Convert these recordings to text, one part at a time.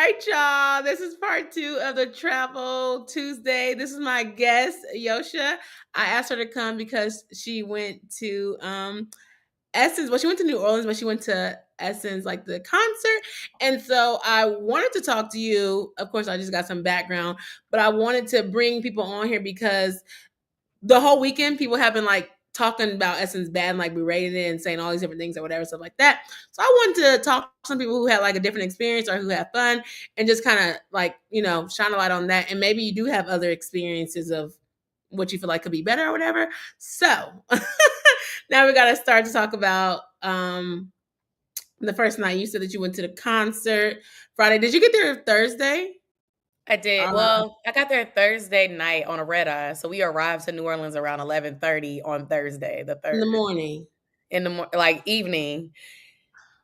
right, y'all. This is part 2 of the Travel Tuesday. This is my guest, Joche. I asked her to come because she went to Essence. Well, she went to New Orleans, but she went to Essence, like the concert. And so I wanted to talk to you. Of course, I just got some background, but I wanted to bring people on here because the whole weekend people have been like talking about Essence bad and like berating it and saying all these different things or whatever, stuff like that. So I wanted to talk to some people who had like a different experience or who had fun and just kind of like, shine a light on that. And maybe you do have other experiences of what you feel like could be better or whatever. So now we got to start to talk about the first night. You said that you went to the concert Friday. Did you get there Thursday? I did. Well, I got there Thursday night on a red eye. So we arrived to New Orleans around 11:30 on Thursday, the In the 3rd. morning. In the like evening.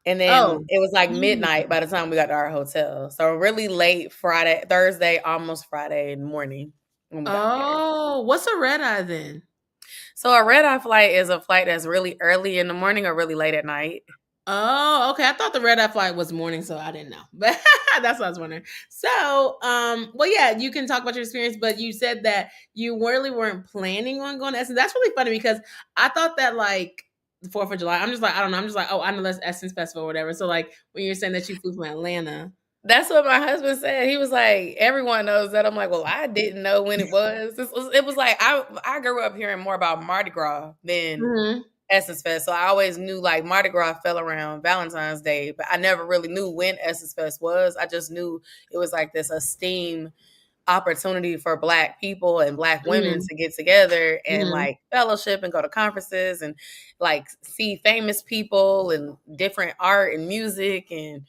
And then it was like midnight by the time we got to our hotel. So really late Thursday, almost Friday morning when we got there. Oh, what's a red eye then? So a red eye flight is a flight that's really early in the morning or really late at night. Oh, okay. I thought the red eye flight was morning, so I didn't know. But that's what I was wondering. So, well, yeah, you can talk about your experience, but you said that you really weren't planning on going to Essence. That's really funny because I thought that like the 4th of July, I'm just like, I don't know. I'm just like, oh, I know that's Essence Festival or whatever. So like when you're saying that you flew from Atlanta. That's what my husband said. He was like, everyone knows that. I'm like, well, I didn't know when it was. It was like, I grew up hearing more about Mardi Gras than Essence Fest. So I always knew like Mardi Gras fell around Valentine's Day, but I never really knew when Essence Fest was. I just knew it was like this esteemed opportunity for Black people and Black women to get together and like fellowship and go to conferences and like see famous people and different art and music and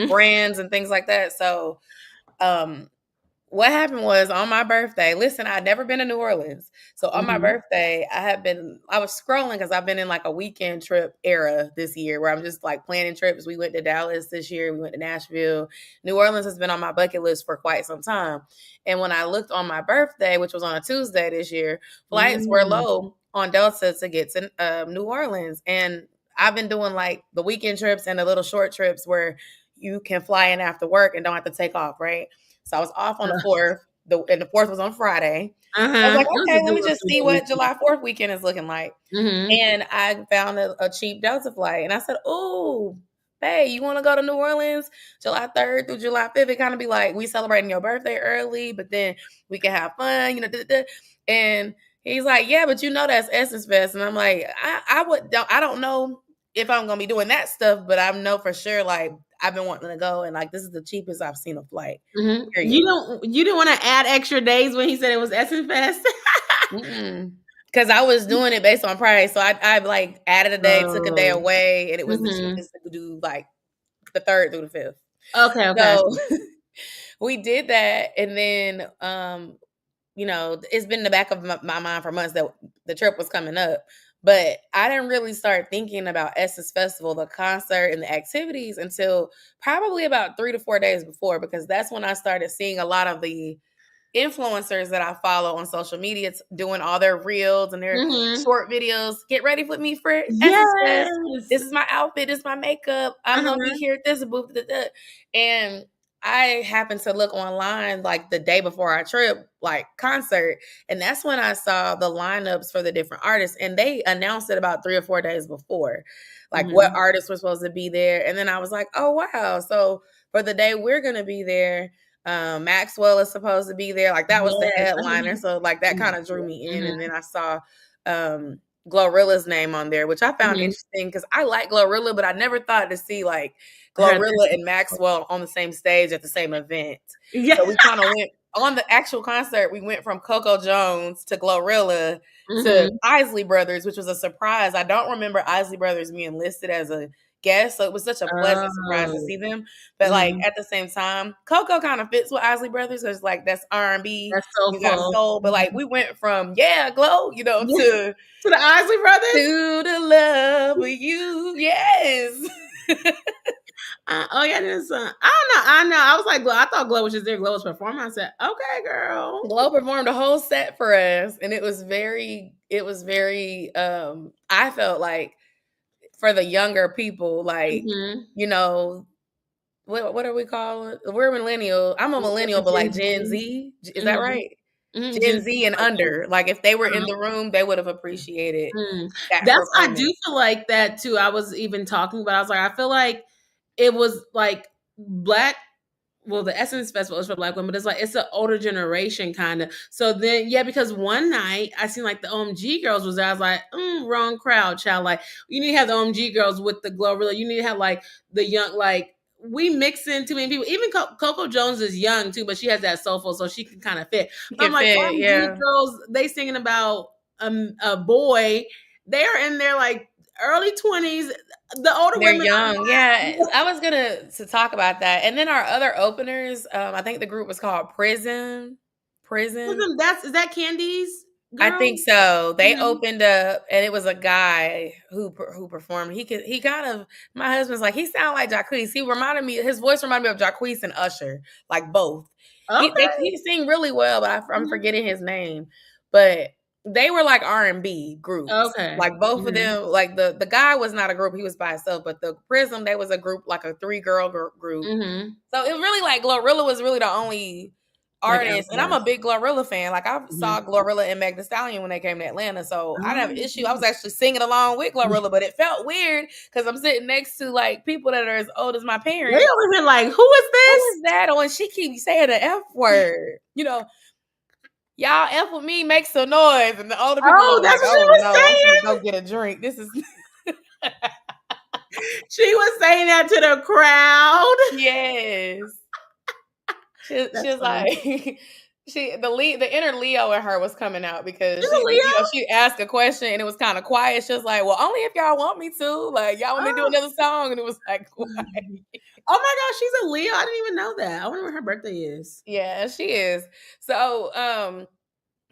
brands and things like that. So what happened was on my birthday, listen, I'd never been to New Orleans. So on my birthday, I was scrolling because I've been in like a weekend trip era this year where I'm just like planning trips. We went to Dallas this year. We went to Nashville. New Orleans has been on my bucket list for quite some time. And when I looked on my birthday, which was on a Tuesday this year, flights were low on Delta to get to New Orleans. And I've been doing like the weekend trips and the little short trips where you can fly in after work and don't have to take off, right? So I was off on the 4th, and the 4th was on Friday. I was like, okay, let me just see what July 4th weekend is looking like. And I found a cheap Delta flight. And I said, oh, hey, you want to go to New Orleans July 3rd through July 5th? It kind of be like, we celebrating your birthday early, but then we can have fun, And he's like, yeah, but that's Essence Fest. And I'm like, I don't know if I'm going to be doing that stuff, but I know for sure, like, I've been wanting to go, and like this is the cheapest I've seen a flight. You didn't want to add extra days when he said it was Essence Fest? Because I was doing it based on price, so I like added a day, took a day away, and it was the cheapest to do like the 3rd through the 5th. Okay. So we did that, and then it's been in the back of my mind for months that the trip was coming up. But I didn't really start thinking about Essence Festival, the concert, and the activities until probably about 3 to 4 days before, because that's when I started seeing a lot of the influencers that I follow on social media doing all their reels and their short videos. Get ready with me for Essence Fest. This is my outfit. This is my makeup. I'm going to be here at this booth. And I happened to look online like the day before our trip, like concert. And that's when I saw the lineups for the different artists. And they announced it about 3 or 4 days before, like what artists were supposed to be there. And then I was like, oh, wow. So for the day we're going to be there, Maxwell is supposed to be there. Like that was the headliner. So like that kind of drew me in. And then I saw Glorilla's name on there, which I found interesting because I like Glorilla, but I never thought to see like Glorilla and Maxwell on the same stage at the same event. Yeah. So we kind of went on the actual concert. We went from Coco Jones to Glorilla to Isley Brothers, which was a surprise. I don't remember Isley Brothers being listed as a guest, so it was such a pleasant surprise to see them. But like at the same time, Coco kind of fits with Isley Brothers because like that's R&B, that's so got soul. But like we went from Glow, to the Isley Brothers, to the love with you, yes. Oh yeah, there's I know. I was like, Glow. I thought Glow was just there. Glow was performing. I said, okay, girl. Glow performed a whole set for us, and it was very. I felt like for the younger people, like what are we calling? We're millennial. I'm a millennial, but like Gen Gen Z. Z. Is that Mhm. right? Mhm, Gen Gen Z Z and millennials. under. Like if they were in Uh-huh. the room, they would have appreciated Mm. that That's I do performance. feel like that too. I was even talking about I was like, I feel like it was like black well, the Essence Festival is for black women, but it's like it's an older generation kind of. So then, yeah, because one night I seen like the OMG girls was there. I was like, wrong crowd, child. Like you need to have the OMG girls with the Glorilla. You need to have like the young, like we mix in too many people. Even Coco Jones is young too, but she has that soulful, so she can kind of fit. You But I'm can like fit, OMG yeah. girls, they singing about a boy. They are in their like early 20s. The older They're women young. are Yeah, not. I was gonna to talk about that. And then our other openers, I think the group was called Prison. Prison. That's is that Candy's I girl? think so. They Mhm. opened up, and it was a guy who performed. He kind of my husband's like he sounded like Jacquees. He reminded me his voice reminded me of Jacquees and Usher, like both. Okay. He sing really well, but I'm Mhm. forgetting his name. But they were like R&B groups. Okay. Like both of Mhm. them, like the guy was not a group; he was by himself. But the Prism, they was a group, like a 3 girl group. Mhm. So it was really like Glorilla was really the only Like artist, and I'm outcast. a big Glorilla fan. Like I Mhm. saw Glorilla and Meg Thee Stallion when they came to Atlanta, so I didn't have an issue. I Oh. was actually singing along with Glorilla, but it felt weird because I'm sitting next to like people that are as old as my They parents. over here like, who is Who this? is that? Oh, and she keeps saying the F word. Y'all F with me, make some noise, and the older people Oh, look that's like, what she oh was no, I'm gonna saying. go get a drink. This is She was saying that to the crowd. yes. She That's was funny. like the inner Leo in her was coming out because She's a Leo? she asked a question and it was kind of quiet. She was like, "Well, only if y'all want me to. Like, y'all want me to do Oh. another song?" And it was like, quiet. Oh my gosh, she's a Leo. I didn't even know that. I wonder when her birthday is. Yeah, she is. So,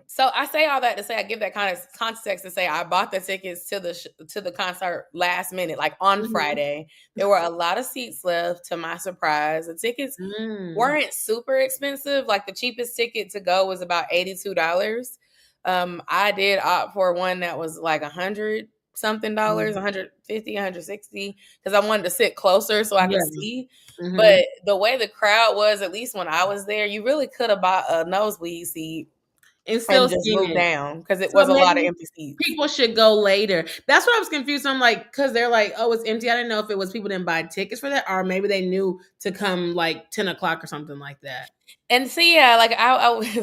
so I say all that to say I give that kind of context to say I bought the tickets to to the concert last minute, like on Mhm. Friday. There were a lot of seats left. To my surprise, the tickets Mm. weren't super expensive. Like the cheapest ticket to go was about $82. I did opt for one that was like 100 something dollars, Mm. 150, 160, because I wanted to sit closer so I could Yeah. see. Mhm. But the way the crowd was, at least when I was there, you really could have bought a nosebleed seat And and still just seen moved it. down because it So was a lot of maybe empty seats. people should go later. That's what I was confused. I'm like, because they're like, oh, it's empty. I didn't know if it was people didn't buy tickets for that, or maybe they knew to come like 10 o'clock or something like that. And see, yeah, like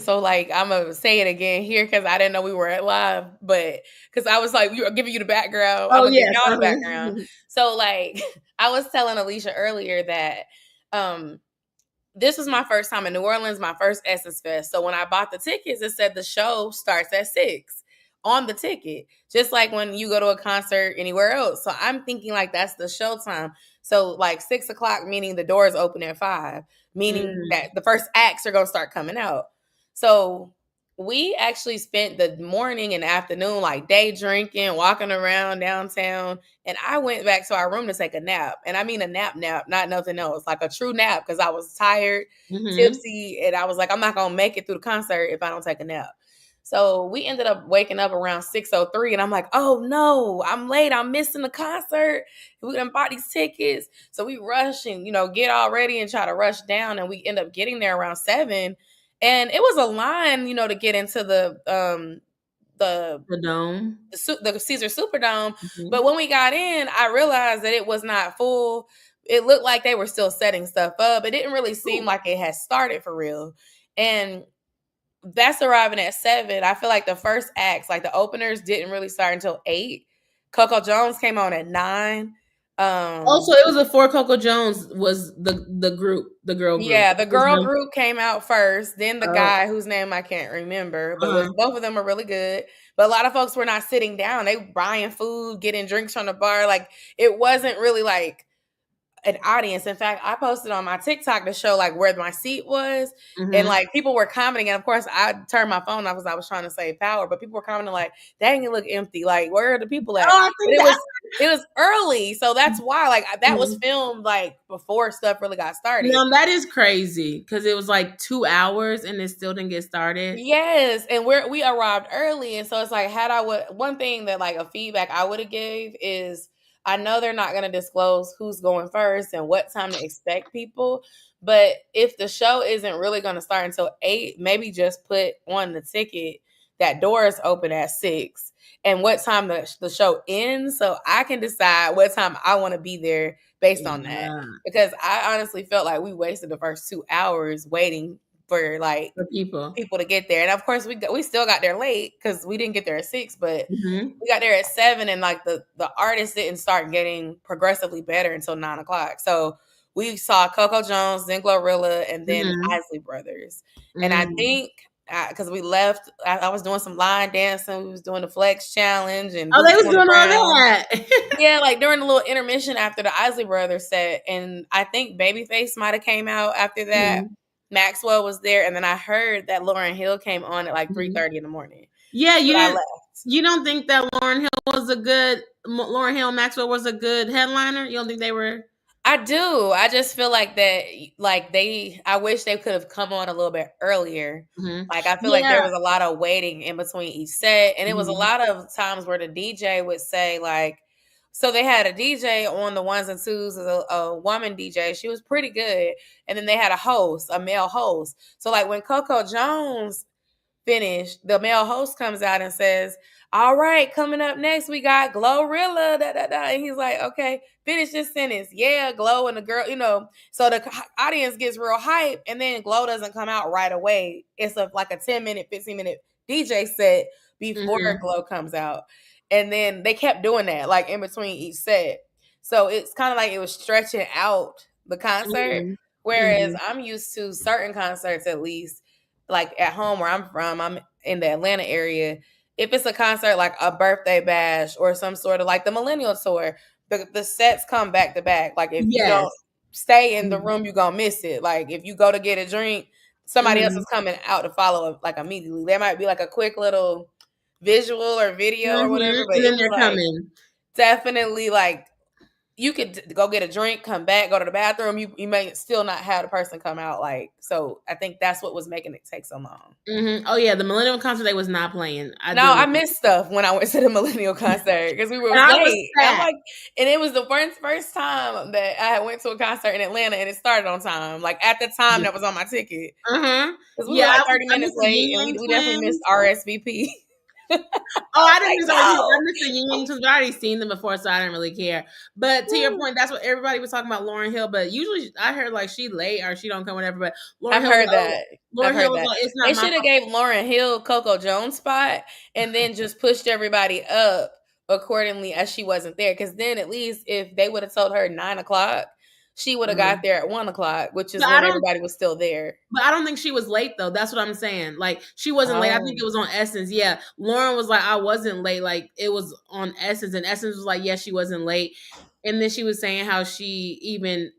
so like I'm gonna say it again here because I didn't know we were at live, but because I was like, you're giving you the background, I'm Oh gonna give yes. y'all the background. Uh-huh. So like, I was telling Alicia earlier that um this was my first time in New Orleans, my first Essence Fest. So when I bought the tickets, it said the show starts at 6 on the ticket, just like when you go to a concert anywhere else. So I'm thinking like that's the show time. So like 6 o'clock, meaning the doors open at 5, meaning Mm. that the first acts are gonna start coming out. So we actually spent the morning and afternoon like day drinking, walking around downtown, and I went back to our room to take a nap. And I mean a nap, not nothing else, like a true nap because I was tired, Mhm. tipsy, and I was like, I'm not gonna make it through the concert if I don't take a nap. So we ended up waking up around 6:03, and I'm like, oh no, I'm late. I'm missing the concert. We done bought these tickets. So we rush and get all ready and try to rush down, and we end up getting there around 7. And it was a line, to get into the The dome. the Caesar Superdome. Mhm. But when we got in, I realized that it was not full. It looked like they were still setting stuff up. It didn't really seem Ooh. like it had started for real. And that's arriving at 7. I feel like the first acts, like the openers, didn't really start until 8. Coco Jones came on at 9. Also, it was before Coco Jones was the group, the girl group. Yeah, the It was girl them. group came out first, then the Oh, guy whose name I can't remember, but uh-huh. both of them are really good. But a lot of folks were not sitting down. They buying food, getting drinks from the bar. Like it wasn't really like an audience. In fact, I posted on my TikTok to show like where my seat was, and Mhm. like people were commenting. And of course, I turned my phone off because I was trying to save power. But people were commenting like, "Dang, it look empty. Like, where are the people at?" Oh, I But think that. it was early, so that's why like that was Mhm. filmed like before stuff really got started. Now that is crazy because it was like 2 hours and it still didn't get started. Yes, and we arrived early, and so it's like had I would one thing that like a feedback I would have gave is I know they're not going to disclose who's going first and what time to expect people. But if the show isn't really going to start until 8, maybe just put on the ticket that doors open at 6 and what time the show ends, so I can decide what time I want to be there based on that. Yeah, Because I honestly felt like we wasted the first 2 hours waiting for like for people. people to get there. And of course, we still got there late because we didn't get there at 6, but Mhm. we got there at 7, and like the artists didn't start getting progressively better until 9 o'clock. So we saw Coco Jones, then Glorilla, and then Mhm. Isley Brothers. And I Mm. think because we left, I was doing some line dancing. We was doing the flex challenge and Oh, they boots was on the doing all ground. that. Yeah, like during the little intermission after the Isley Brothers set, and I think Babyface might have came out after that. Mhm. Maxwell was there, and then I heard that Lauryn Hill came on at like Mhm. 3:30 in the morning. Yeah, But I left. you don't think that Lauryn Hill and Maxwell was a good headliner? You don't think they were? I do. I just feel like that, like I wish they could have come on a little bit earlier. Mhm. Like, I feel like there Yeah. was a lot of waiting in between each set. And it was a Mhm. lot of times where the DJ would say, like, so they had a DJ on the ones and twos, a woman DJ. She was pretty good. And then they had a host, a male host. So, like, when Coco Jones finished, the male host comes out and says, "All right, coming up next, we got Glorilla." Da, da, da. And he's like, "Okay, finish this sentence." Yeah, Glow and the girl, So the audience gets real hype, and then Glow doesn't come out right away. It's like a 10-minute, 15-minute DJ set before Mhm. Glow comes out. And then they kept doing that, like in between each set. So it's kind of like it was stretching out the concert. Mhm. Whereas Mhm. I'm used to certain concerts, at least like at home where I'm from, I'm in the Atlanta area. If it's a concert like a birthday bash or some sort of like the millennial tour, the sets come back to back. Like if you don't Yes. stay in the Mhm. room, you're gonna miss it. Like if you go to get a drink, somebody else is Mhm. coming out to follow like immediately. There might be like a quick little visual or video or whatever, Mhm. but And it then was they're like coming. definitely like you could go get a drink, come back, go to the bathroom. You may still not have the person come out. Like, so I think that's what was making it take so long. Mhm. Oh yeah, the Millennium concert they was not playing. I No, do. I missed stuff when I went to the millennial concert because we And was I was late. I'm sad. like, and it was the first time that I went to a concert in Atlanta, and it started on time. Like at the time that was on my ticket, Uh-huh. because we were Yeah, like 30 I minutes missed the late, Yin and Yang we definitely missed Twins. RSVP. I Oh, I was didn't like, miss RSVP. I no. missed the Yin Yang Twins, but I already seen them before, so I didn't really care. But to your point, that's what everybody was talking about Lauryn Hill. But usually I heard like she late or she don't come whatever. But I've Lauryn Hill was heard like, oh, that. I've Lauryn Hill heard was that. like, it's They not my should have fault. gave Lauren Hill Coco Jones spot and then just pushed everybody up accordingly as she wasn't there. Because then at least if they would have told her 9 o'clock, she would have got Mhm. there at 1 o'clock, which is But I when don't everybody was still there. But I don't think she was late though. That's what I'm saying. Like she wasn't late. I think Oh. it was on Essence. Yeah. Lauren was like, I wasn't late. Like it was on Essence, and Essence was like, yes, she wasn't late. And then she was saying how she even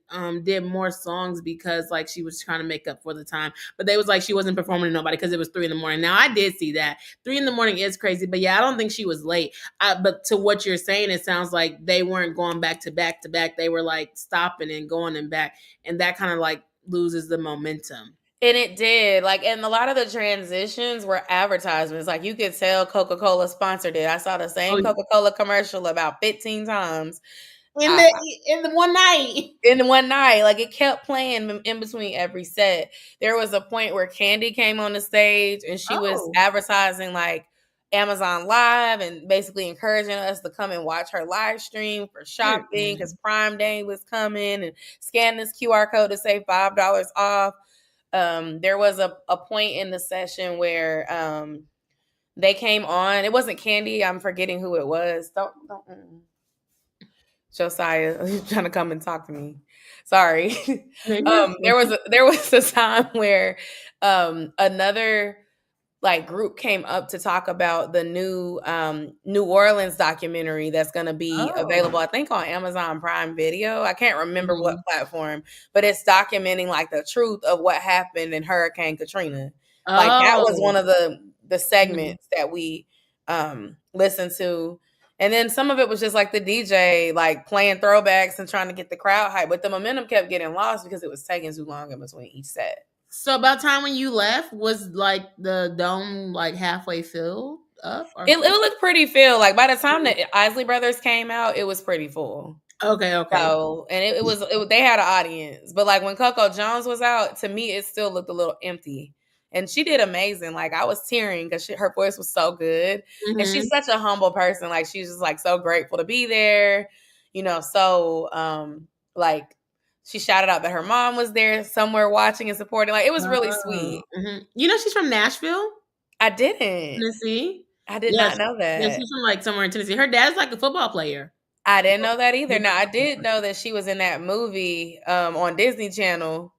did more songs because like she was trying to make up for the time. But they was like she wasn't performing to nobody because it was 3 in the morning. Now I did see that. 3 in the morning is crazy, but yeah, I don't think she was late. But to what you're saying, it sounds like they weren't going back to back to back. They were like stopping and going and back. And that kind of like loses the momentum. And it did. Like, and a lot of the transitions were advertisements. Like, you could tell Coca Cola sponsored it. I saw the same Oh, Coca Cola commercial about 15 times. in I, the one night. in one night. Like it kept playing in between every set. There was a point where Candy came on the stage and she was Oh. advertising like Amazon Live and basically encouraging us to come and watch her live stream for shopping because Mm-mm. Prime Day was coming and scan this QR code to save $5 off. There was a point in the session where they came on. It wasn't Candy. I'm forgetting who it was. Don't. Josiah trying to come and talk to me. Sorry. No, you're There was a time where another like group came up to talk about the new New Orleans documentary that's going to be Oh. available I think on Amazon Prime Video. I can't remember what Mhm. platform, but it's documenting like the truth of what happened in Hurricane Katrina. Like that was Oh. one of the Mhm. segments that we listened to. And then some of it was just like the DJ like playing throwbacks and trying to get the crowd hype, but the momentum kept getting lost because it was taking too long in between each set. So about time when you left, was like the dome like halfway filled? up or It full? looked pretty full. Like by the time the Isley Brothers came out, it was pretty full. Okay. So, and they had an audience, but like when Coco Jones was out, to me, it still looked a little empty. And she did amazing. Like I was tearing because her voice was so good, and she's Mhm. such a humble person. Like she's just like so grateful to be there, you know. So, like she shouted out that her mom was there somewhere watching and supporting. Like it was really Oh, sweet. mhm. You know she's from Nashville, I didn't. Tennessee? I did Yes. not know Yeah, that. she's from, like, somewhere in Tennessee. Her dad's, like, a football player. I didn't know that either. Now I did know that she was in that movie on Disney Channel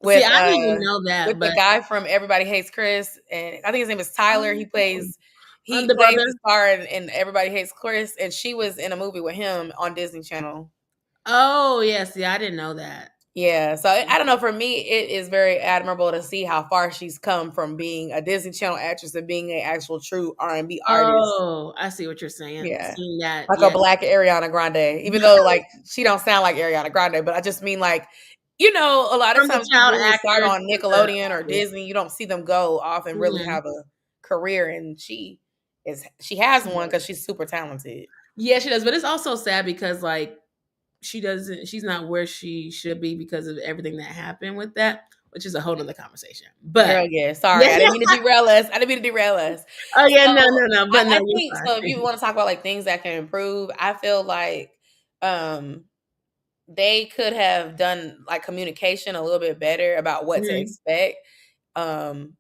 See, with I didn't even know with that, the but guy from Everybody Hates Chris, and I think his name is Tyler. He oh, plays he the plays brother? the star in Everybody Hates Chris, and she was in a movie with him on Disney Channel. Oh, yeah, see, I didn't know that. Yeah, so I don't know. For me, it is very admirable to see how far she's come from being a Disney Channel actress to being an actual true R&B artist. Oh, I see what you're saying. Yeah. Seeing that, Like a yeah. black Ariana Grande, even though like she don't sound like Ariana Grande, but I just mean like, you know, a lot of From the times child people who start actor on to the Nickelodeon or artist. Disney, you don't see them go off and really Mhm. have a career, and she has one because she's super talented. Yeah, she does, but it's also sad because, like, she's not where she should be because of everything that happened with that, which is a whole nother conversation. But Girl, yeah, sorry, yeah. I didn't mean to derail us. I didn't mean to derail us. Oh, yeah, So no, but no, I you're think fine. so. If you want to talk about like things that can improve, I feel like um they could have done like communication a little bit better about what to Mhm. expect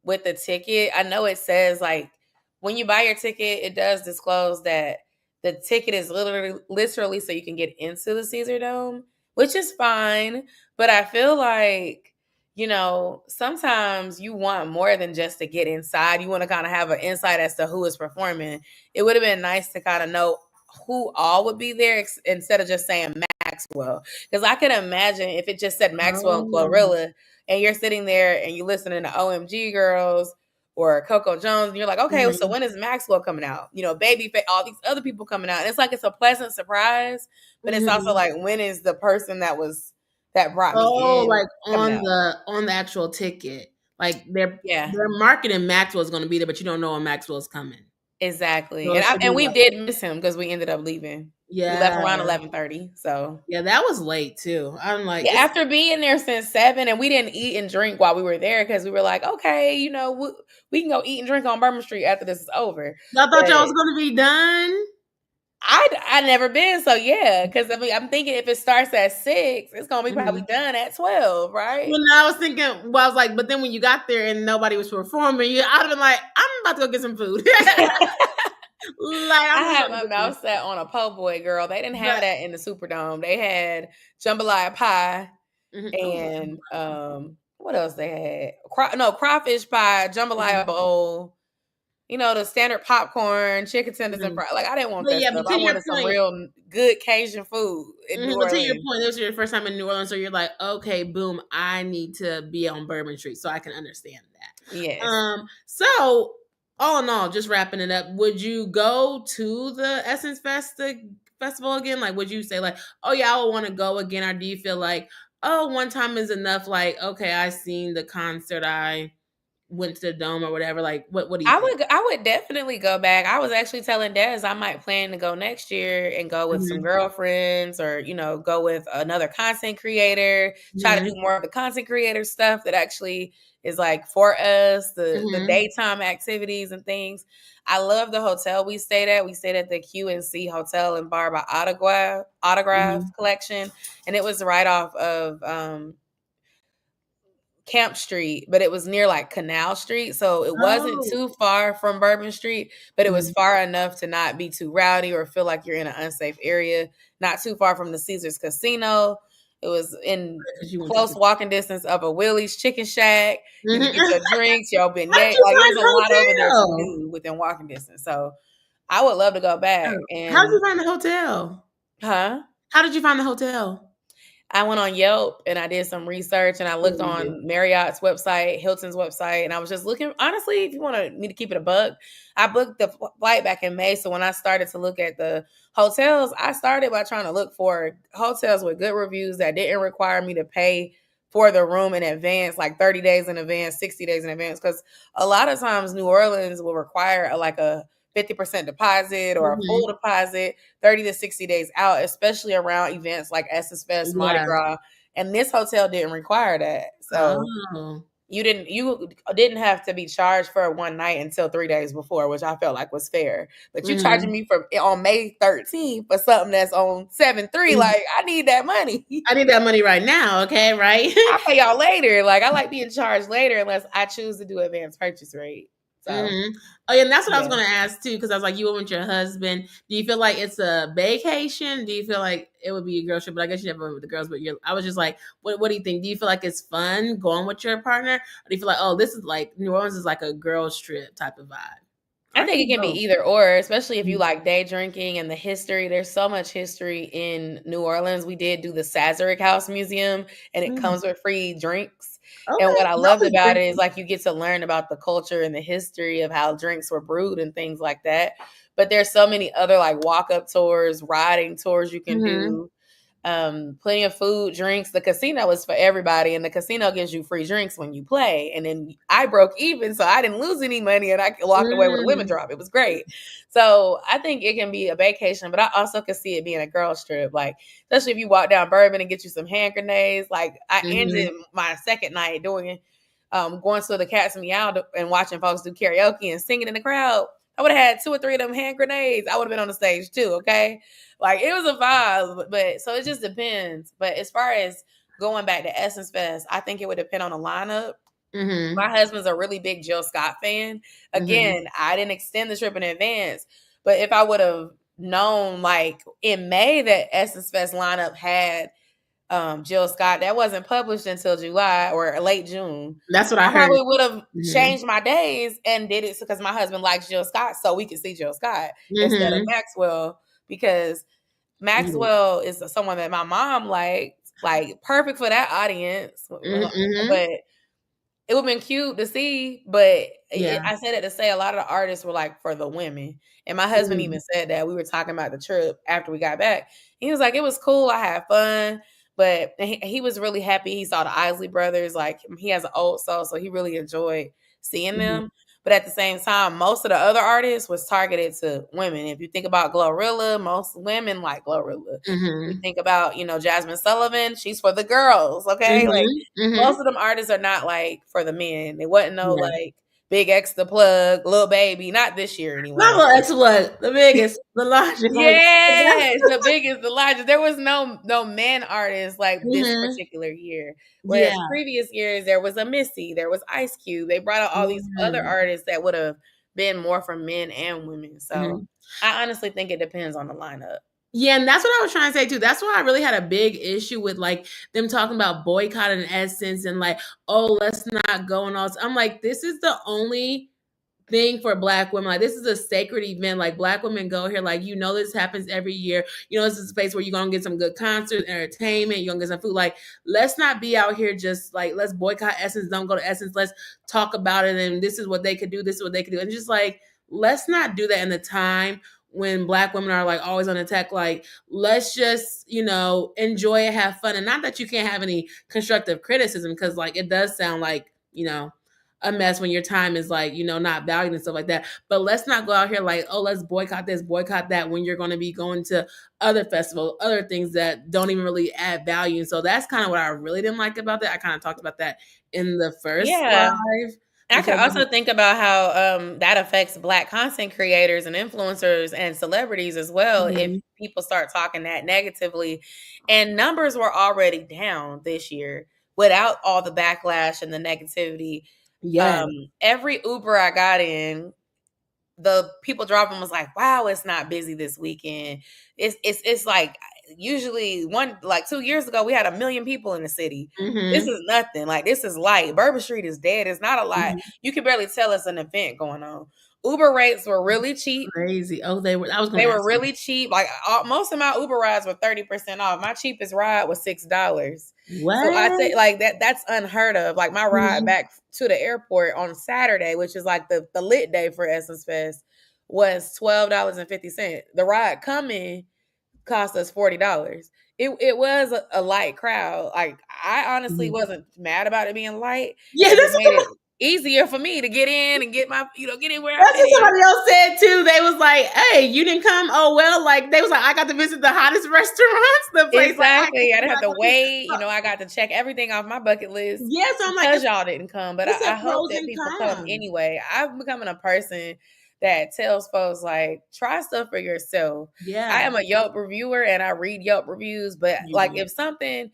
with the ticket. I know it says like when you buy your ticket, it does disclose that the ticket is literally so you can get into the Caesar Dome, which is fine, but I feel like, you know, sometimes you want more than just to get inside. You want to kind of have an insight as to who is performing. It would have been nice to kind of know who all would be there instead of just saying Maxwell. Because I can imagine if it just said Maxwell and Oh. Glorilla, and you're sitting there and you're listening to OMG Girls or Coco Jones, and you're like, okay, so Mhm. when is Maxwell coming out? You know, Babyface, all these other people coming out. And it's like it's a pleasant surprise, but it's also Mhm. like, when is the person that brought me Oh, in like, coming out? on the actual ticket. Like, Yeah, they're marketing Maxwell's gonna be there, but you don't know when Maxwell's coming. exactly. So it should And be we like did miss him because we ended up leaving. We left yeah. around 11:30. So Yeah, that was late too. I'm like, yeah, it's after being there since 7, and we didn't eat and drink while we were there because we were like, okay, you know, we can go eat and drink on Bourbon Street after this is over. y'all thought y'all But was gonna be done? I never been, so yeah, because I mean, I'm thinking if it starts at 6, it's gonna be probably Mhm. done at 12, right? Well, no, I was thinking well, I was like, but then when you got there and nobody was performing, I'd have been like, "I'm about to go get some food." Like, I'm I just had about to my get some mouth set on a po' boy, girl. They didn't have but that in the Superdome. They had jambalaya pie mhm. Oh, and what else they had? Crawfish pie, jambalaya mhm, bowl. You know, the standard popcorn, chicken tenders, and mhm. fries. Like, I didn't want But that yeah, stuff. but I to your wanted some point real good Cajun food in New but to your Orleans. point, this was your first time in New Orleans, so you're like, "Okay, boom, I need to be on Bourbon Street," so I can understand that. Yes. So all in all, just wrapping it up, would you go to the Essence Festival again? Like, would you say like, "Oh, yeah, I would wanna go again," or do you feel like, "Oh, one time is enough," like, "Okay, I seen the concert, I went to the dome," or whatever, like, what do you think? I would definitely go back. I was actually telling Des I might plan to go next year and go with some Mhm, girlfriends, or, you know, go with another content creator, try to mhm, do more of the content creator stuff that actually is like for us, the mhm. daytime activities and things. I love the hotel we stayed at. We stayed at the QNC Hotel and Bar by Autograph Mhm. Collection, and it was right off of Camp Street, but it was near like Canal Street. So it wasn't Oh. too far from Bourbon Street, but it was Mhm. far enough to not be too rowdy or feel like you're in an unsafe area. Not too far from the Caesars Casino. It was in 'Cause you went to close walking distance of a Willie's Chicken Shack. You could Mhm. get your drinks, your How did beignet. you Like it find was a the lot over there to hotel? do within walking distance. So I would love to go back. Oh, how did you And find the hotel? huh? How did you find the hotel? I went on Yelp and I did some research, and I Yeah, looked you did. on Marriott's website, Hilton's website, and I was just looking. Honestly, if you want me to keep it a buck, I booked the flight back in May. So when I started to look at the hotels, I started by trying to look for hotels with good reviews that didn't require me to pay for the room in advance, like 30 days in advance, 60 days in advance. Because a lot of times New Orleans will require like a 50% deposit or a full Mhm. deposit 30 to 60 days out, especially around events like Essence Fest, Mardi Yeah. Gras. And this hotel didn't require that. So Oh. you didn't have to be charged for one night until 3 days before, which I felt like was fair. But you charging Mhm. me for on May 13th for something that's on 7/3, Mhm. like I need that money. I need that money right now, okay, right? I'll pay y'all later. Like I like being charged later unless I choose to do advanced purchase rate. So Mhm. Oh, yeah, and that's what I was yeah. gonna ask too, because I was like, you went with your husband. Do you feel like it's a vacation? Do you feel like it would be a girl trip? But I guess you never went with the girls. But I was just like, what do you think? Do you feel like it's fun going with your partner, or do you feel like, oh, this is like New Orleans is like a girls trip type of vibe? Or I it could think be it can be both. either or, especially if you Mhm. like day drinking and the history. There's so much history in New Orleans. We did do the Sazerac House Museum, and it Mm. comes with free drinks. And Okay, what I that loved was about free. it is like you get to learn about the culture and the history of how drinks were brewed and things like that. But there's so many other like walk up tours, riding tours you can Mhm. do, plenty of food, drinks. The casino is for everybody, and the casino gives you free drinks when you play. And then I broke even, so I didn't lose any money, and I walked away with a lemon Mm. drop. It was great. So I think it can be a vacation, but I also could see it being a girls trip, like especially if you walk down Bourbon and get you some hand grenades. Like I Mhm. ended my second night doing going to the Cats Meow and watching folks do karaoke and singing in the crowd. I would have had 2 or 3 of them hand grenades. I would have been on the stage too. Okay, like it was a vibe, but so it just depends. But as far as going back to Essence Fest, I think it would depend on the lineup. My Mhm. husband's a really big Jill Scott fan. Mhm. Again, I didn't extend the trip in advance, but if I would have known like in May that Essence Fest lineup had Jill Scott, that wasn't published until July or late June. That's what I I heard. probably would have Mhm. changed my days and did it because my husband likes Jill Scott, so we could see Jill Scott instead of Mhm. Maxwell because Mhm. Maxwell is someone that my mom liked, like perfect for that audience. Mhm. Mhm. But it would have been cute to see, but Yeah. I said it to say a lot of the artists were like for the women. And my husband Mhm. even said that we were talking about the trip after we got back. He was like, it was cool. I had fun. But he was really happy. He saw the Isley brothers. Like he has an old soul, so he really enjoyed seeing Mhm. them. But at the same time, most of the other artists was targeted to women. If you think about Glorilla, most women like Glorilla. You Mhm. think about, Jasmine Sullivan, she's for the girls, okay? Like Mhm. most Mhm. of them artists are not like for the men. It wasn't no Yeah. like Big X the Plug, Lil Baby, not this year Not anyway. little X blood, the biggest, the largest. Like that's Yes, the biggest, the largest. There was no men artists like this Mhm. particular year. Yeah. Whereas previous years there was a Missy, there was Ice Cube. They brought out all these other Mhm. artists that would have been more for men and women. So Mhm. I honestly think it depends on the lineup. Yeah, and that's what I was trying to say too. That's why I really had a big issue with like them talking about boycotting Essence and like, oh, let's not go and all. I'm like, this is the only thing for black women. Like this is a sacred event. Like black women go here. Like this happens every year. This is a space where you're gonna get some good concerts, entertainment. You're gonna get some food. Like let's not be out here just like let's boycott Essence. Don't go to Essence. Let's talk about it. And this is what they could do. This is what they could do. And just like let's not do that in the time when black women are like always on attack. Like let's just enjoy it, have fun, and not that you can't have any constructive criticism because like it does sound like a mess when your time is like not valued and stuff like that, but let's not go out here like, oh, let's boycott this, boycott that, when you're going to be going to other festivals, other things that don't even really add value. And so that's kind of what I really didn't like about that. I kind of talked about that in the first Yeah. live I can because also think about how that affects Black content creators and influencers and celebrities as well if Mhm. people start talking that negatively. And numbers were already down this year without all the backlash and the negativity. Yeah. Every Uber I got in, the people driving was like, "Wow, it's not busy this weekend." It's like usually 2 years ago we had 1 million people in the city. This Hmm. is nothing. Like this is light. Bourbon Street is dead. It's not a lot. Hmm. You can barely tell it's an event going on. Uber rates were really cheap. Crazy. Oh, they were. I was going They to were ask you. really cheap. Like most of my Uber rides were 30% off. My cheapest ride was $6. So I What? say like that's unheard of. Like my ride Mhm. back to the airport on Saturday, which is like the lit day for Essence Fest, was $12.50. The ride coming cost us $40. It was a light crowd. Like, I honestly Mhm. wasn't mad about it being light Yeah, because it that's made what it easier for me to get in and get my, get in where I that's fit what in. somebody else said too. They was like, "Hey, you didn't come? Oh well." Like they was like, "I got to visit the hottest restaurants." The place like I Exactly. I did didn't have not to go to. wait. I got to check everything off my bucket list Yeah, so I'm like, because y'all didn't come. But it's I a hope pros that and people come cons. anyway. I'm becoming a person that tells folks, like, try stuff for yourself. I Yeah, am a Yelp reviewer and I read Yelp reviews, but you like, do if something,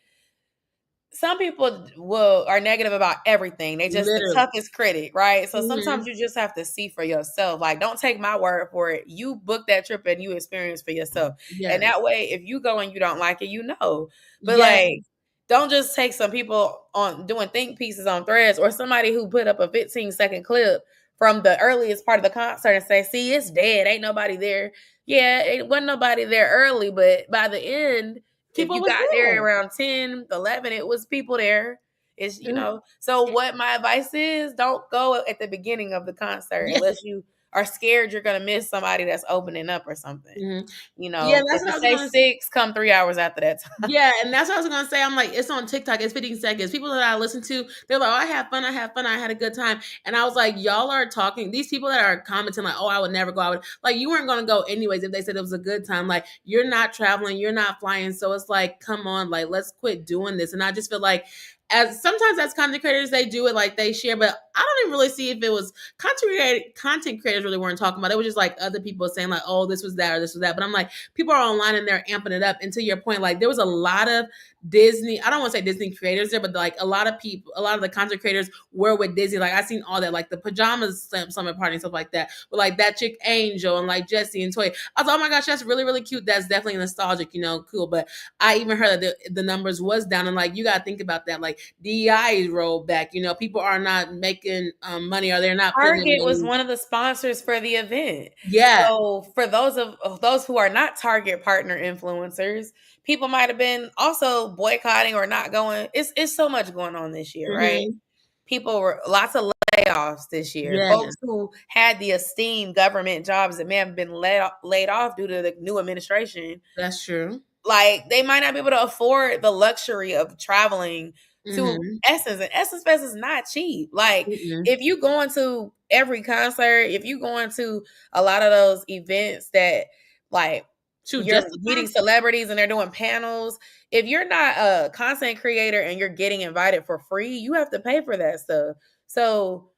some people are negative about everything. They just the literally. toughest critic, right? So sometimes Hmm. you just have to see for yourself. Like, don't take my word for it. You book that trip and you experience for yourself. And Yes, that way, if you go and you don't like it, you know. But yes. like, don't just take some people on doing think pieces on threads, or somebody who put up a 15-second clip from the earliest part of the concert and say, see, it's dead. Ain't nobody there. Yeah, it wasn't nobody there early, but by the end, if People you was got there there. around 10, 11, it was people there. It's, Mhm. so what my advice is, don't go at the beginning of the concert Yeah. unless you are scared you're going to miss somebody that's opening up or something. Mhm. Yeah, that's If what it I was say gonna. 6, come 3 hours after that time. Yeah, and that's what I was gonna say. I'm like, it's on TikTok. It's 15 seconds. People that I listen to, they're like, "Oh, I had fun. I had fun. I had a good time." And I was like, "Y'all are talking. These people that are commenting like, oh, I would never go. I would like you weren't gonna go anyways if they said it was a good time. Like you're not traveling, you're not flying. So it's like, come on, like let's quit doing this." And I just feel like as sometimes as content creators, they do it like they share, but I don't even really see if it was content creators really weren't talking about it. It was just like other people saying like, "Oh, this was that or this was that." But I'm like people are online and they're amping it up. And to your point, like there was a lot of Disney, I don't want to say Disney creators there, but like a lot of people, a lot of the content creators were with Disney. Like I seen all that, like the pajamas summer party and stuff like that. But like that chick Angel and like Jesse and Toy. I was like, oh my gosh, that's really, really cute. That's definitely nostalgic, cool. But I even heard that the numbers was down. And like you gotta think about that. Like DEI is rolled back. People are not making money or they're not putting in Target was money. one of the sponsors for the event. Yeah. So for of those who are not Target partner influencers, people might have been also boycotting or not going. It's so much going on this year, right? Hmm. People were lots of layoffs this year. Yeah, Folks who had the esteemed government jobs that may have been laid off due to the new administration, that's true. like, they might not be able to afford the luxury of traveling to Hmm. Essence, and Essence Fest is not cheap. Like, Mm-mm. if you going to every concert, if you going to a lot of those events that, like, Shoot, you're just the meeting concert. celebrities and they're doing panels, if you're not a content creator and you're getting invited for free, you have to pay for that stuff. So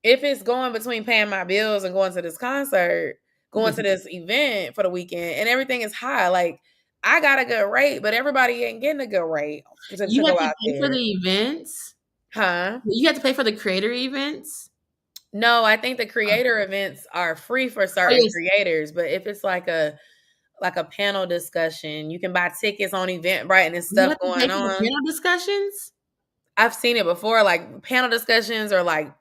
if it's going between paying my bills and going to this concert, going to this event for the weekend, and everything is high, like, I got a good rate, but everybody ain't getting a good rate to You have go to out pay for there. the events? Huh? You have to pay for the creator events? No, I think the Oh, creator events are free for oh, certain yes. creators, but if it's like a panel discussion, you can buy tickets on Eventbrite and there's You stuff have to pay going for the on. panel discussions? I've seen it before, like panel discussions or like,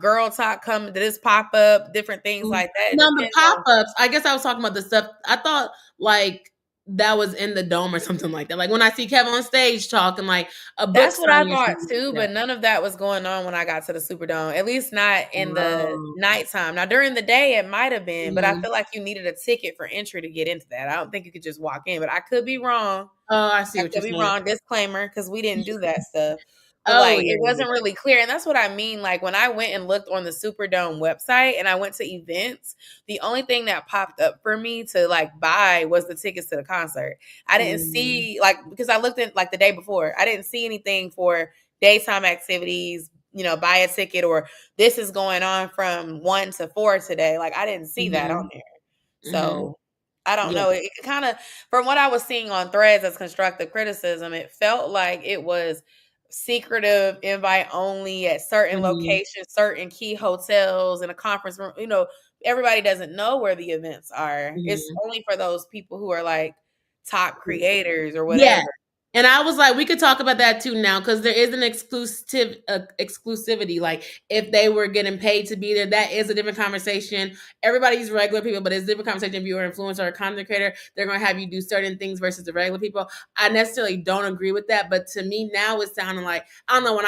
girl talk come to this pop up, different things Mm. like that. It No, the depends on. pop-ups, I guess I was talking about the stuff I thought, like, that was in the dome or something like that. Like, when I see Kevin on stage talking, like, a book That's what I signing or thought something like too, that. but none of that was going on when I got to the Superdome. At least not in the Oh. nighttime. Now during the day it might have been, but I Mhm. feel like you needed a ticket for entry to get into that. I don't think you could just walk in, but I could be wrong. Oh, I see I what could you're be saying. wrong. Disclaimer, because we didn't do that stuff. But Oh, like, yeah, it yeah, wasn't really clear. And that's what I mean. Like, when I went and looked on the Superdome website and I went to events, the only thing that popped up for me to like buy was the tickets to the concert. I yeah. didn't Mm. see, like, because I looked at like the day before, I didn't see anything for daytime activities, buy a ticket, or this is going on from 1 to 4 today. Like, I didn't see that on Mhm. there. Mhm. So I don't Yeah. know. It kind of, from what I was seeing on threads as constructive criticism, it felt like it was secretive, invite only at certain Mhm. locations, certain key hotels, in a conference room. Everybody doesn't know where the events are. It's Mhm. only for those people who are like top creators or Yeah. whatever. And I was like, we could talk about that too now because there is an exclusivity. Like if they were getting paid to be there, that is a different conversation. Everybody's regular people, but it's a different conversation. If you're an influencer or a content creator, they're going to have you do certain things versus the regular people. I necessarily don't agree with that, but to me now it's sounding like I don't know. When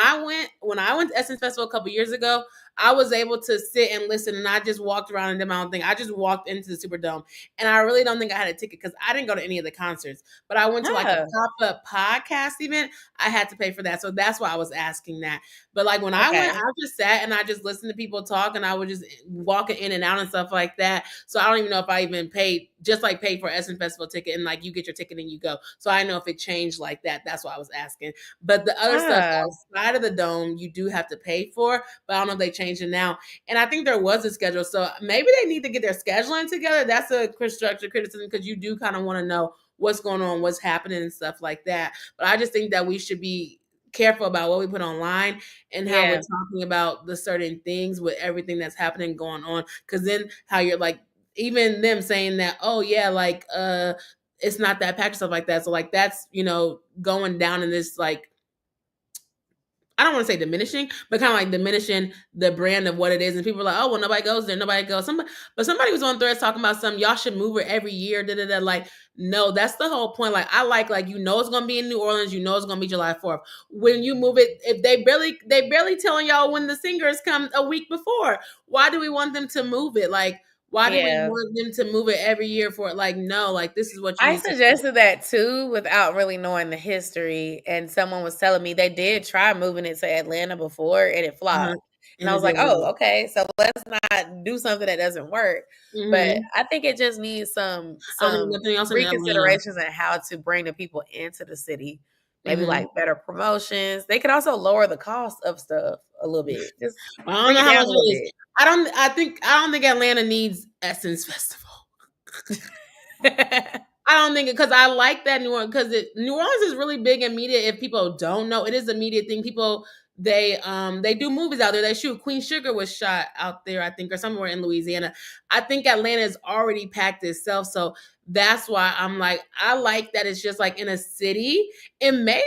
I went to Essence Festival a couple years ago, I was able to sit and listen, and I just walked around and did my own thing. I just walked into the Superdome, and I really don't think I had a ticket because I didn't go to any of the concerts. But I went to like a Oh, pop-up podcast event. I had to pay for that, so that's why I was asking that. But like when I went, okay. I just sat and I just listened to people talk, and I was just walking in and out and stuff like that. So I don't even know if I even paid, just like paid for Essence Festival ticket, and like you get your ticket and you go. So I know if it changed like that. That's why I was asking. But the other stuff Ah, outside of the dome, you do have to pay for. But I don't know if they changed it now. And I think there was a schedule, so maybe they need to get their scheduling together. That's a constructive criticism because you do kind of want to know what's going on, what's happening, and stuff like that. But I just think that we should be careful about what we put online and how we're yeah. talking about the certain things with everything that's happening going on. Because then how you're like, even them saying that, oh yeah, like it's not that packed, stuff like that. So like that's going down in this like, I don't want to say diminishing, but kind of like diminishing the brand of what it is. And people are like, oh, well, nobody goes there, nobody goes. Somebody was on Threads talking about something, y'all should move it every year. Da, da, da. Like, no, that's the whole point. Like, I like it's gonna be in New Orleans, it's gonna be July 4th. When you move it, if they barely telling y'all when the singers come a week before. Why do we want them to move it? Like, why do we Yeah. want them to move it every year for it? Like, no, like this is what you I need to do. suggested that too without really knowing the history, and someone was telling me they did try moving it to Atlanta before and it Uh-huh. flopped. And And I it was like, didn't "Oh, work. okay, so let's not do something that doesn't work." But Mm-hmm. I think it just needs some I don't think some nothing else in Atlanta. reconsiderations on how to bring the people into the city. Maybe Mm-hmm. like better promotions. They could also lower the cost of stuff a little bit. Just I don't bring know it how down much a little it is. bit. I don't think Atlanta needs Essence Festival. I don't think it because I like that New Orleans because New Orleans is really big in media. If people don't know, it is a media thing. People they do movies out there. They shoot. Queen Sugar was shot out there, I think, or somewhere in Louisiana. I think Atlanta is already packed itself, so that's why I'm like I like that it's just like in a city, and maybe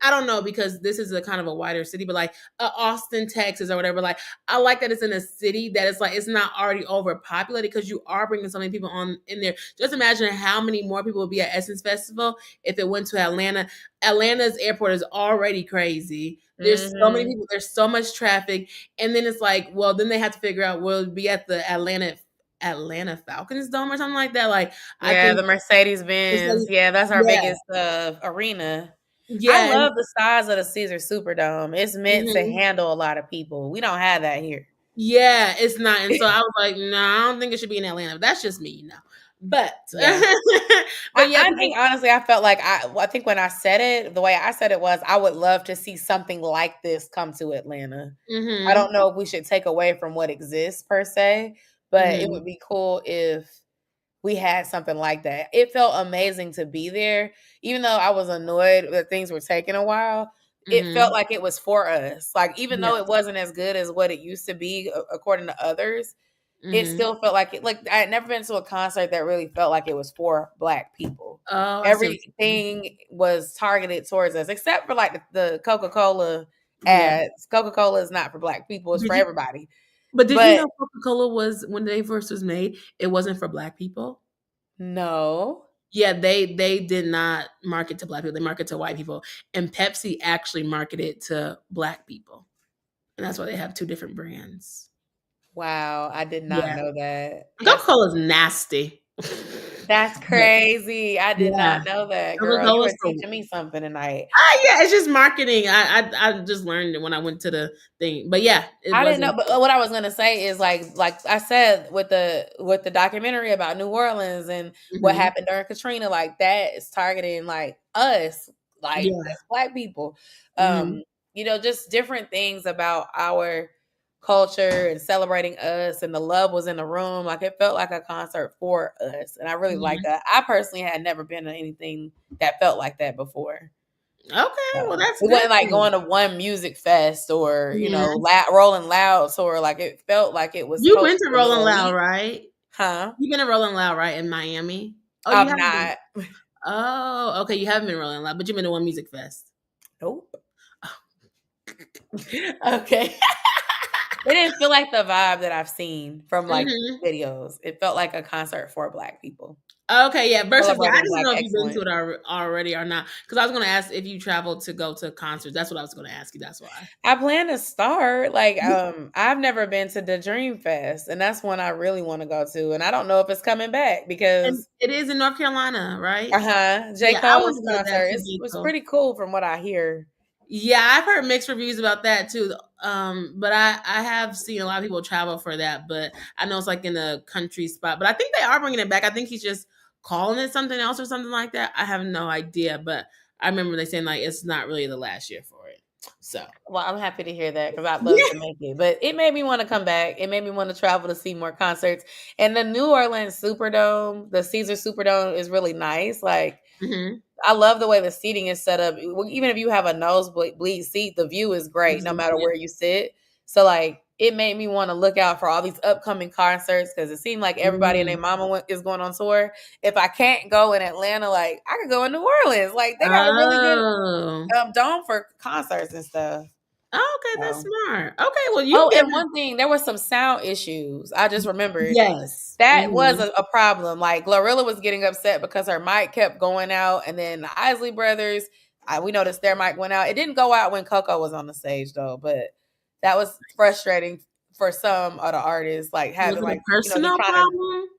I don't know because this is a kind of a wider city, but like Austin, Texas, or whatever. Like I like that it's in a city that it's like it's not already overpopulated because you are bringing so many people on in there. Just imagine how many more people would be at Essence Festival if it went to Atlanta. Atlanta's airport is already crazy. There's so many Mhm. people. There's so much traffic, and then it's like, well, then they have to figure out will it be at the Atlanta Falcons Dome or something like that. Like I Yeah, think the Mercedes it's Benz. like, Yeah, that's our yeah, biggest, arena. I yeah, love the size of the Caesar Superdome. It's meant to mhm. handle a lot of people. We don't have that here. Yeah, it's not. And so I was like, no, I don't think it should be in Atlanta. That's just me. But Yeah. but yeah, I people. think honestly, I felt like I think when I said it, the way I said it was, I would love to see something like this come to Atlanta. I Mhm, don't know if we should take away from what exists per se, but it mhm, would be cool if we had something like that. It felt amazing to be there, even though I was annoyed that things were taking a while. It felt mhm. like it was for us. Like even though it Yes. wasn't as good as what it used to be, according to others, it Mhm. still felt like it. Like I had never been to a concert that really felt like it was for Black people. Oh, I see what you're saying. Everything was targeted towards us, except for like the Coca Cola Yeah. ads. Coca Cola is not for Black people; it's for Did you everybody. but did you But know Coca-Cola was when they first was made, it wasn't for Black people? no. Yeah, they did not market to Black people, they market to white people, and Pepsi actually marketed to Black people, and that's why they have 2 different brands. Wow, I did not Yeah. know that. Coca-Cola is nasty. That's But crazy. I did yeah, not know that, girl. You Coca-Cola's were for teaching me something tonight. yeah, it's just marketing. I just learned it when I went to the thing. But yeah, it I didn't know, wasn't. but what I was gonna say is like I said with the documentary about New Orleans and what Mhm. happened during Katrina, like that is targeting like us, like Yeah. as Black people. Mhm. Just different things about our culture and celebrating us, and the love was in the room. Like it felt like a concert for us, and I really like Mhm. that. I personally had never been to anything that felt like that before. Okay, well, that's It good wasn't like then. going to one music fest or, Mhm. Rolling Loud tour, like, it felt like it was You've supposed been to to be a Rolling little Loud, elite. right? Huh? You've been to Rolling Loud, right, in Miami? Oh, you I'm have been. not. Oh, okay, you haven't been Rolling Loud, but you've been to one music fest. Nope. Okay. It didn't feel like the vibe that I've seen from, like, Mhm. videos. It felt like a concert for Black people, Okay, yeah, versus yeah, I celebrating just don't Black know if you've been to excellence. it already or not. Because I was gonna ask if you traveled to go to concerts. That's what I was gonna ask you, that's why. I plan to start, like, I've never been to the Dream Fest, and that's one I really wanna go to, and I don't know if it's coming back And because it is in North Carolina, right? J. Yeah, I Cole's wanna go to that concert, too, it J. was Cole. pretty cool from what I hear. Yeah, I've heard mixed reviews about that too. But I have seen a lot of people travel for that, but I know it's like in a country spot. But I think they are bringing it back. I think he's just calling it something else or something like that. I have no idea, but I remember they saying like it's not really the last year for it. So Well, I'm happy to hear that because I'd love yeah. to make it. But it made me want to come back. It made me want to travel to see more concerts. And the New Orleans Superdome, the Caesar Superdome, is really nice. Like, Hmm. I love the way the seating is set up. Even if you have a nosebleed seat, the view is great no matter Yeah. where you sit. So, like, it made me want to look out for all these upcoming concerts because it seemed like everybody and their Mm. mama is going on tour. If I can't go in Atlanta, like, I could go in New Orleans. Like, they got a really good Oh. dome for concerts and stuff. Oh, okay, that's So. smart. Okay, well you Oh, can and one thing, there was some sound issues. I just remembered. yes. That was Mhm. a problem. Like, Glorilla was getting upset because her mic kept going out, and then the Isley Brothers, we noticed their mic went out. It didn't go out when Coco was on the stage, though, but that was frustrating for some of the artists, like, Was having, it a like, them personal trying to problem?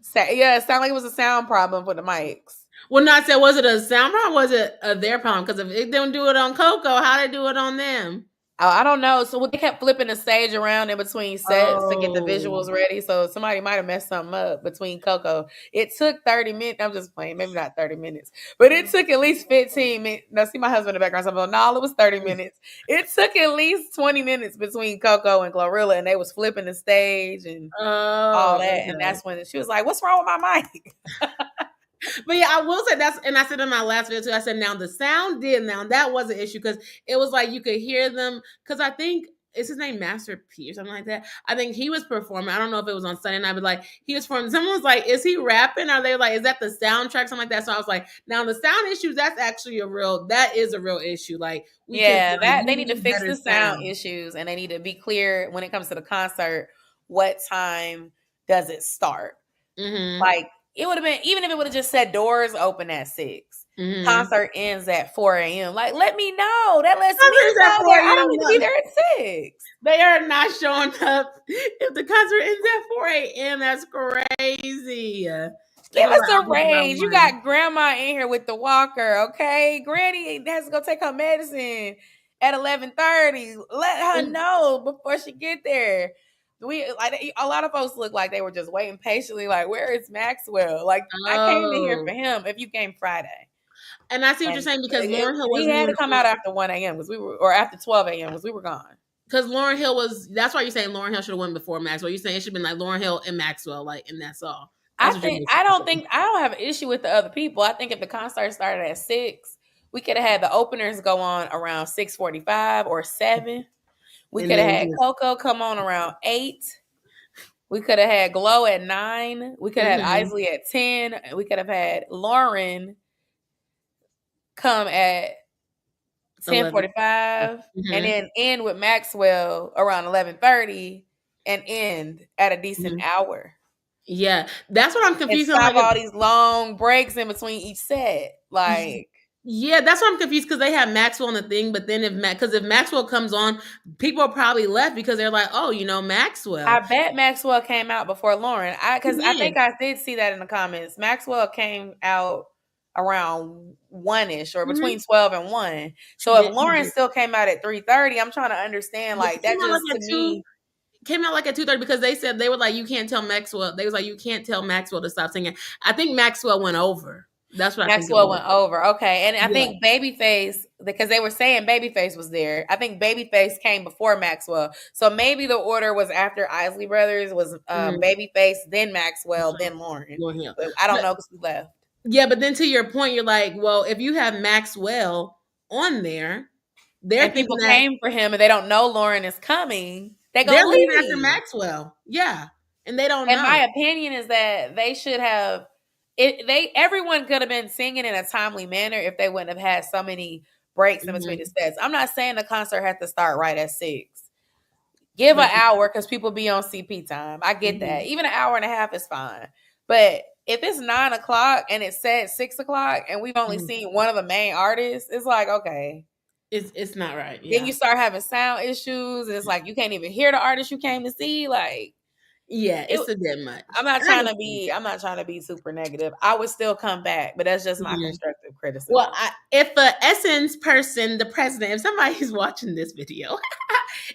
say yeah, it sounded like it was a sound problem with the mics. Well, not say was it a sound problem? Was it their problem? Because if it don't do it on Coco, how they do it on them? Oh, I don't know. So they kept flipping the stage around in between sets to get the Oh. visuals ready. So somebody might have messed something up between Coco. It took 30 minutes. I'm just playing, maybe not 30 minutes, but it took at least 15 minutes. Now, see my husband in the background. So I'm like, no, it was 30 minutes. It took at least 20 minutes between Coco and Glorilla, and they was flipping the stage and all Oh, that. And okay. that's when she was like, "What's wrong with my mic?" But yeah, I will say that's, and I said in my last video too. I said now the sound did now that was an issue because it was like you could hear them because I think is his name Master P or something like that. I think he was performing. I don't know if it was on Sunday night, but like he was performing. Someone was like, "Is he rapping?" Are they like, "Is that the soundtrack?" Something like that. So I was like, now the sound issues. That's actually that is a real issue. Like we could Yeah, like that they we need to need fix better the sound sound. issues, and they need to be clear when it comes to the concert. What time does it start? Mm-hmm. Like, it would have been, even if it would have just said doors open at 6, Mm-hmm. concert ends at 4 a.m. Like, let me know. That lets me Concert is at know four there. I don't a.m. need to be there at 6. They are not showing up. If the concert ends at 4 a.m., that's crazy. They Give gonna us let a all people about range. You one. got grandma in here with the walker, okay? Granny has to go take her medicine at 11:30. Let her know before she get there. We like a lot of folks look like they were just waiting patiently. Like, where is Maxwell? Like, I came in here Oh. for him. If you came Friday. And I see what you're And saying because Lauren Hill he wasn't had even to come out after 1 a.m. because we were, or after 12 a.m. because we were gone. because Lauren Hill was that's why you're saying Lauren Hill should have won before Maxwell. You're saying it should have been like Lauren Hill and Maxwell, like, and that's all. That's what you're basically saying. I don't have an issue with the other people. I think if the concert started at 6, we could have had the openers go on around 6:45 or 7. We And could have then had just Coco come on around 8. We could have had Glow at 9. We could have had mm-hmm. Isley at 10. We could have had Lauren come at 11. 10:45 and Mm-hmm. then end with Maxwell around 11:30 and end at a decent Mm-hmm. hour. Yeah, that's what I'm And confused on. stop Like, if, all these long breaks in between each set. Like, yeah, that's what I'm confused because they have Maxwell on the thing, but then because if Maxwell comes on, people are probably left because they're like, oh, I Maxwell. bet Maxwell came out before Lauren. Because I Yeah, think I did see that in the comments. Maxwell came out around 1-ish or mm-hmm. between 12 and 1. She So if did. Lauren still came out at 3:30, I'm trying to understand, But like, it came that out just like to at two. me, Came out like at 2:30 because they said they were like, you can't tell Maxwell. They was like, you can't tell Maxwell to stop singing. I think Maxwell went over. That's what I think it Maxwell was. went over. Okay. And I Yeah. think Babyface, because they were saying Babyface was there. I think Babyface came before Maxwell. So maybe the order was after Isley Brothers was Mhm. Babyface, then Maxwell, then Lauren. Lauren Hill. But I don't But know because we left. yeah, but then to your point, you're like, well, if you have Maxwell on there, they're And thinking people that came for him and they don't know Lauren is coming, they they're gonna leaving after leave. Maxwell. Yeah. And they don't And know. my opinion is that they should have everyone could have been singing in a timely manner if they wouldn't have had so many breaks in between the Mhm. sets. I'm not saying the concert had to start right at 6. Give But an hour because people be on CP time. I get that. mhm. Even an hour and a half is fine. But if it's 9 o'clock and it said 6 o'clock and we've only Mhm. seen one of the main artists, it's like, okay. It's not right. Then Yeah. you start having sound issues, and it's like you can't even hear the artist you came to see. Like Yeah, it, it's a bit much. I'm not trying to be super negative. I would still come back, but that's just my Mhm. constructive Well, criticism. if the Essence person, the president, if somebody's watching this video,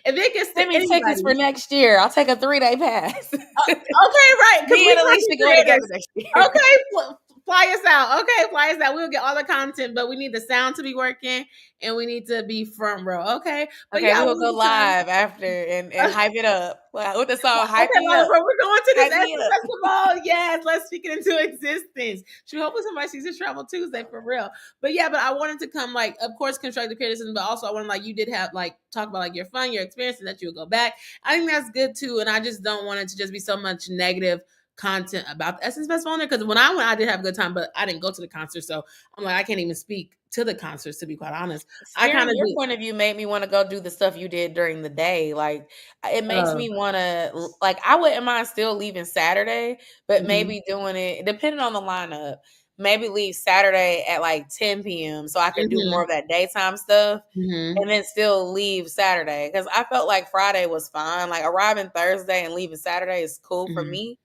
if it gets to Send me tickets for anybody, next year. I'll take a 3-day pass. okay, right? Because Me we and Alicia content going together creators. next year. Okay, fly us out. Okay, fly us out. We'll get all the content, but we need the sound to be working, and we need to be front row. Okay, but Okay, yeah, we will we go will come. live after and hype it up. Well, with the song "Hype Okay, Me Lala, Up," bro, we're going to this hype me Essence up. Festival. Yes, let's speak it into existence. Should hopefully somebody sees this Travel Tuesday for real. But yeah, but I wanted to come like, of course, constructive criticism, but also I wanted like you did have like talk about like your fun, your experience, and that you would go back. I think that's good too, and I just don't want it to just be so much negative content about the Essence Festival on there because when I went, I did have a good time, but I didn't go to the concert, so I'm like I can't even speak to the concerts to be quite honest. I kind Hearing of your do. point of view made me want to go do the stuff you did during the day. Like it makes Uh, me want to like I wouldn't mind still leaving Saturday, but mhm, maybe doing it depending on the lineup. Maybe leave Saturday at like 10 p.m. so I could do more mhm, of that daytime stuff mhm, and then still leave Saturday because I felt like Friday was fine. Like arriving Thursday and leaving Saturday is cool for mhm. me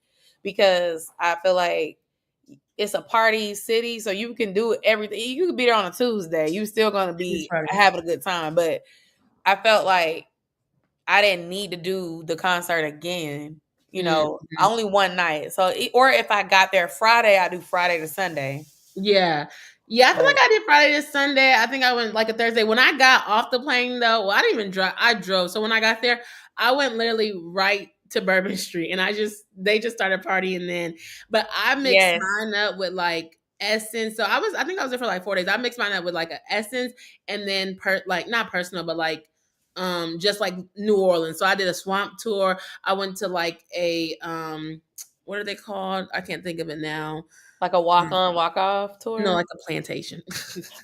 because I feel like it's a party city, so you can do everything. You could be there on a Tuesday. You still gonna It's be Friday. having a good time. But I felt like I didn't need to do the concert again. Mhm. Only one night. So, or if I got there Friday, I do Friday to Sunday. Yeah. Yeah, I feel But like I did Friday to Sunday. I think I went like a Thursday. When I got off the plane though, well, I didn't even drive. I drove. So when I got there, I went literally right to Bourbon Street and they just started partying then. But I mixed yes, mine up with like Essence. So I think I was there for like 4 days. I mixed mine up with like an Essence and then like not personal, but like just like New Orleans. So I did a swamp tour. I went to like a what are they called? I can't think of it now. like a walk on, walk off No, tour. like a plantation.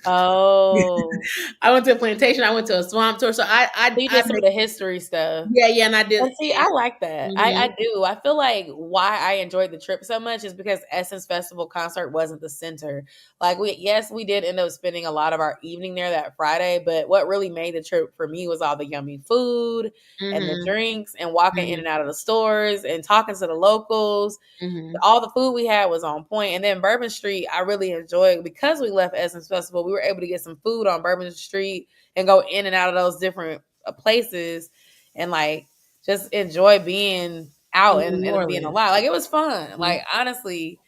Oh, I went to a plantation. I went to a swamp tour. So so you I did some of make the history stuff. yeah, and I did. And see, I like that. I Mhm, do. I feel like why I enjoyed the trip so much is because Essence Festival concert wasn't the center. Like we did end up spending a lot of our evening there that Friday, but what really made the trip for me was all the yummy food and the mhm, drinks and walking in mhm, and out of the stores and talking to the locals. mhm, All the food we had was on point. And then Bourbon Street, I really enjoyed because we left Essence Festival. We were able to get some food on Bourbon Street and go in and out of those different places and like just enjoy being out in and New being Orleans. alive. Like it was fun. Mhm. Like honestly,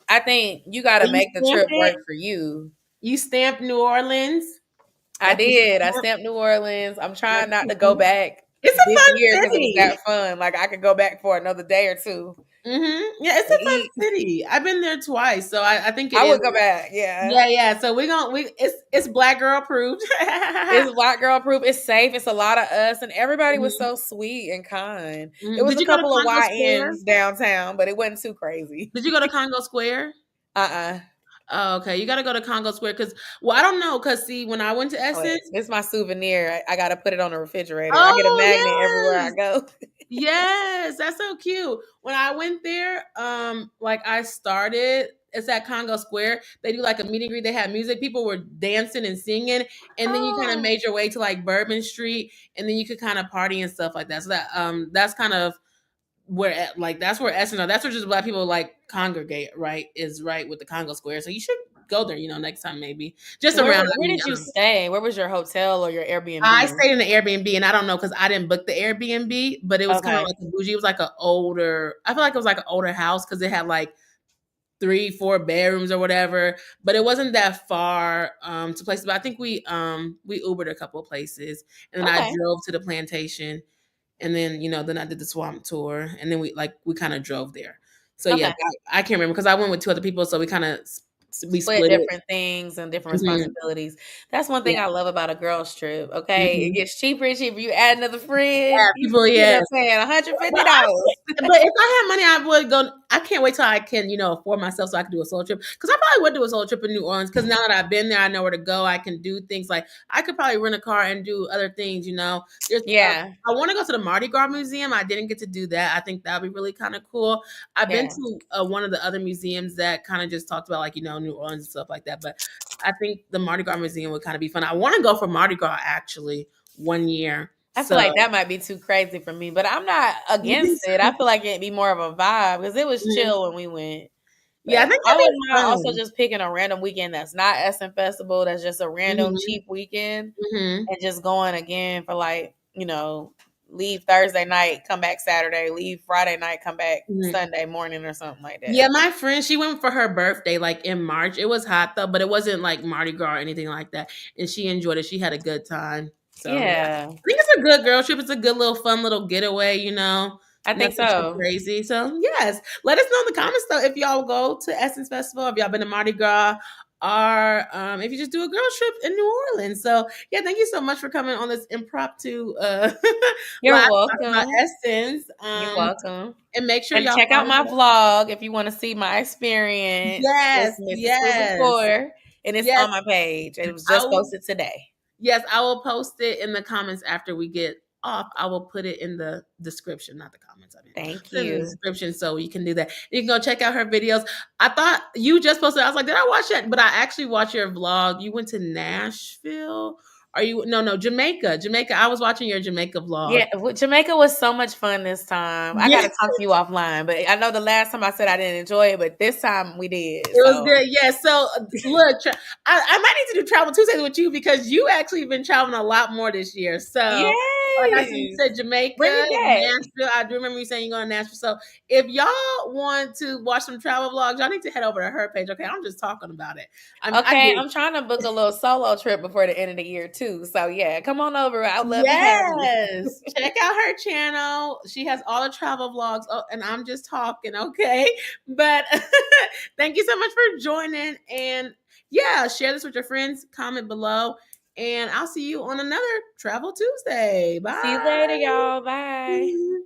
I think you got Oh, to make the trip work for you. You stamped New Orleans? I Got the did. I stamp? stamped New Orleans. I'm trying That's not so to go cool. back It's a this fun year because it was city. that fun. Like I could go back for another day or two Yeah, it's and a fun eat. city. I've been there twice, so I think it I is. would go back. Yeah. Yeah, yeah. So it's black girl approved. It's white girl proof. It's safe. It's a lot of us, and everybody was Mhm, so sweet and kind. It mhm. was Did a you go to couple of Congo Square? YNs downtown, but it wasn't too crazy. Did you go to Congo Square? Uh-uh. Oh, okay. You gotta go to Congo Square because, well, I don't know. Because, see, when I went to Oh, wait. Essence, This is my souvenir. I got to put it on the refrigerator. I get a oh, magnet everywhere I yes. go. Yes, that's so cute. When I went there, like I started, it's at Congo Square. They do like a meet and greet. They had music. People were dancing and singing, and then you kind of Oh, made your way to like Bourbon Street, and then you could kind of party and stuff like that. So that's kind of where like that's where Essence are. That's where just black people like congregate. Right, is right with the Congo Square. So you should go there. Next time maybe just around. I where mean, did you stay? Where was your hotel or your I Airbnb? stayed in the Airbnb, and I don't know because I didn't book the Airbnb, but it was kind of Okay. like a bougie. It was like an older. I feel like it was like an older house because it had like 3, 4 bedrooms or whatever. But it wasn't that far to places. But I think we Ubered a couple of places, and then I Okay. drove to the plantation, and then then I did the swamp tour, and then we kind of drove there. So yeah, Okay. I can't remember because I went with 2 other people, so we kind of we Split split it. different things and different Mhm. responsibilities. That's one Yeah. thing I love about a girls trip, okay? It Mhm. gets cheaper and cheaper. You add another friend, Yeah, people. you end Yes. up paying But I $150. but if I had money, I would go. I can't wait till I can, afford myself so I can do a solo trip. Because I probably would do a solo trip in New Orleans. Because now that I've been there, I know where to go. I can do things like I could probably rent a car and do other things. There's Yeah. I want to go to the Mardi Gras Museum. I didn't get to do that. I think that would be really kind of cool. I've been Yeah. to one of the other museums that kind of just talked about like New Orleans and stuff like that. But I think the Mardi Gras Museum would kind of be fun. I want to go for Mardi Gras actually one year. I feel So like that might be too crazy for me, but I'm not you think against it. so? I feel like it'd be more of a vibe because it was Mhm. chill when we went. Yeah, I But think I that'd be wouldn't mind also fun. just picking a random weekend that's not Essen Festival, that's just a random Mhm, cheap weekend mhm, and just going again for like, leave Thursday night, come back Saturday, leave Friday night, come back mhm. Sunday morning or something like that. Yeah, my friend, she went for her birthday like in March. It was hot though, but it wasn't like Mardi Gras or anything like that. And she enjoyed it. She had a good time. So yeah, Yeah, I think it's a good girl trip. It's a good little fun little getaway. I think Nothing too so. crazy. So yes, let us know in the comments though if y'all go to Essence Festival, if y'all been to Mardi Gras, or if you just do a girl trip in New Orleans. So yeah, thank you so much for coming on this impromptu You're live talk about welcome. Essence. You're welcome. And make sure And y'all check out my follow. vlog if you want to see my experience with Yes, Mrs. Susan yes, Core. And it's yes. on my page. It was I just will. posted today. Yes, I will post it in the comments after we get off. I will put it in the description, not the comments. I mean, Thank put it in the you. description so you can do that. You can go check out her videos. I thought you just posted. I was like, did I watch that? But I actually watched your vlog. You went to Nashville. Are you? No, Jamaica. Jamaica. I was watching your Jamaica vlog. Yeah, Jamaica was so much fun this time. I got Yeah. to talk to you offline, but I know the last time I said I didn't enjoy it, but this time we did. It was So, good. Yeah. So look, I might need to do travel Tuesdays with you because you actually been traveling a lot more this year. So like I said, you yes, said bring Jamaica, it back. Nashville. I do remember you saying you're going to Nashville. So if y'all want to watch some travel vlogs, y'all need to head over to her page. Okay. I'm just talking about it. I Okay, do. I'm trying to book a little solo trip before the end of the year too. So yeah, come on over. I'd love to have you. Yes. Check out her channel. She has all the travel vlogs. Oh, and I'm just talking, okay? But thank you so much for joining. And yeah, share this with your friends. Comment below. And I'll see you on another Travel Tuesday. See you later, Bye. y'all. Bye.